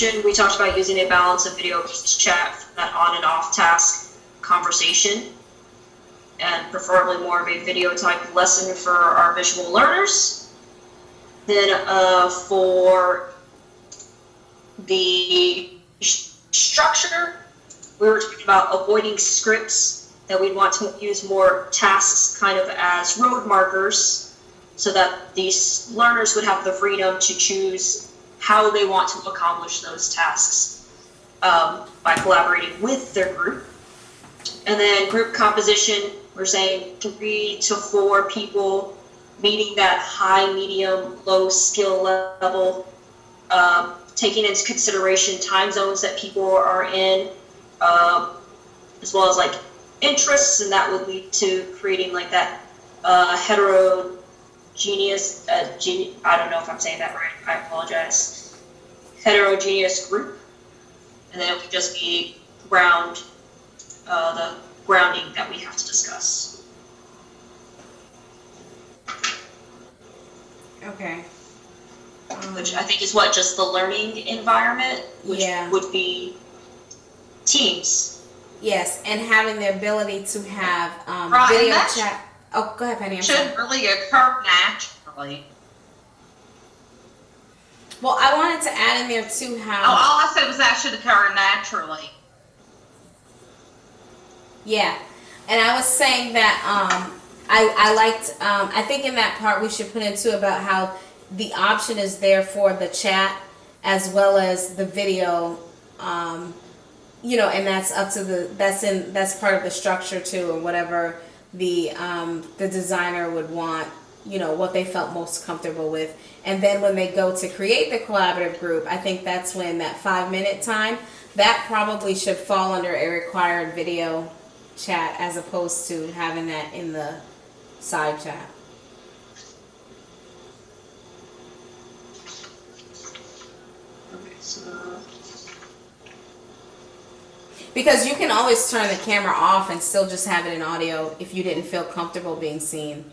communication, we talked about using a balance of video versus chat for that on and off task conversation, and preferably more of a video type lesson for our visual learners. Then for the structure, we were talking about avoiding scripts, that we'd want to use more tasks kind of as road markers, so that these learners would have the freedom to choose how they want to accomplish those tasks by collaborating with their group. And then group composition, we're saying 3 to 4 people, meeting that high, medium, low skill level, taking into consideration time zones that people are in, as well as like interests, and that would lead to creating like that heterogeneous, I don't know if I'm saying that right, I apologize, heterogeneous group. And then it would just be the grounding that we have to discuss. Okay. Which I think is what, just the learning environment, which would be teams. Yes, and having the ability to have right, video chat. Oh, go ahead, Penny. Should really occur naturally. Well, I wanted to add in there too how. Oh, all I said was that should occur naturally. Yeah, and I was saying that I liked. I think in that part we should put into about how the option is there for the chat as well as the video. You know, and that's up to that's part of the structure too, or whatever the designer would want, you know, what they felt most comfortable with. And then when they go to create the collaborative group, I think that's when that 5-minute time, that probably should fall under a required video chat as opposed to having that in the side chat. Okay, so because you can always turn the camera off and still just have it in audio if you didn't feel comfortable being seen.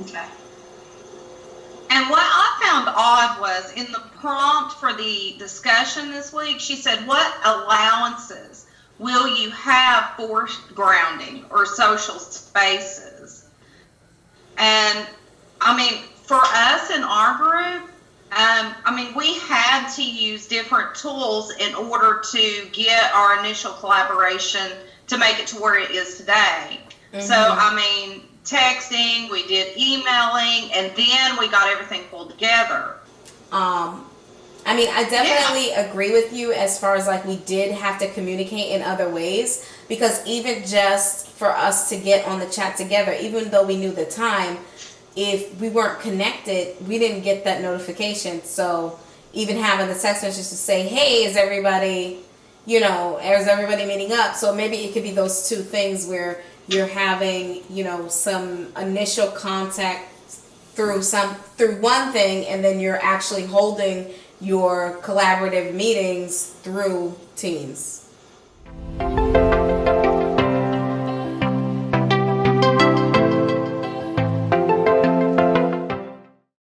okay. And what I found odd was in the prompt for the discussion this week, she said, what allowances will you have for grounding or social spaces? And I mean, for us in our group, I mean, we had to use different tools in order to get our initial collaboration to make it to where it is today. Mm-hmm. So, I mean, texting, we did emailing, and then we got everything pulled together. I mean, I definitely agree with you as far as like we did have to communicate in other ways, because even just for us to get on the chat together, even though we knew the time, if we weren't connected, we didn't get that notification. So even having the text message to say, hey, is everybody, you know, is everybody meeting up? So maybe it could be those two things where you're having, you know, some initial contact through one thing, and then you're actually holding your collaborative meetings through Teams.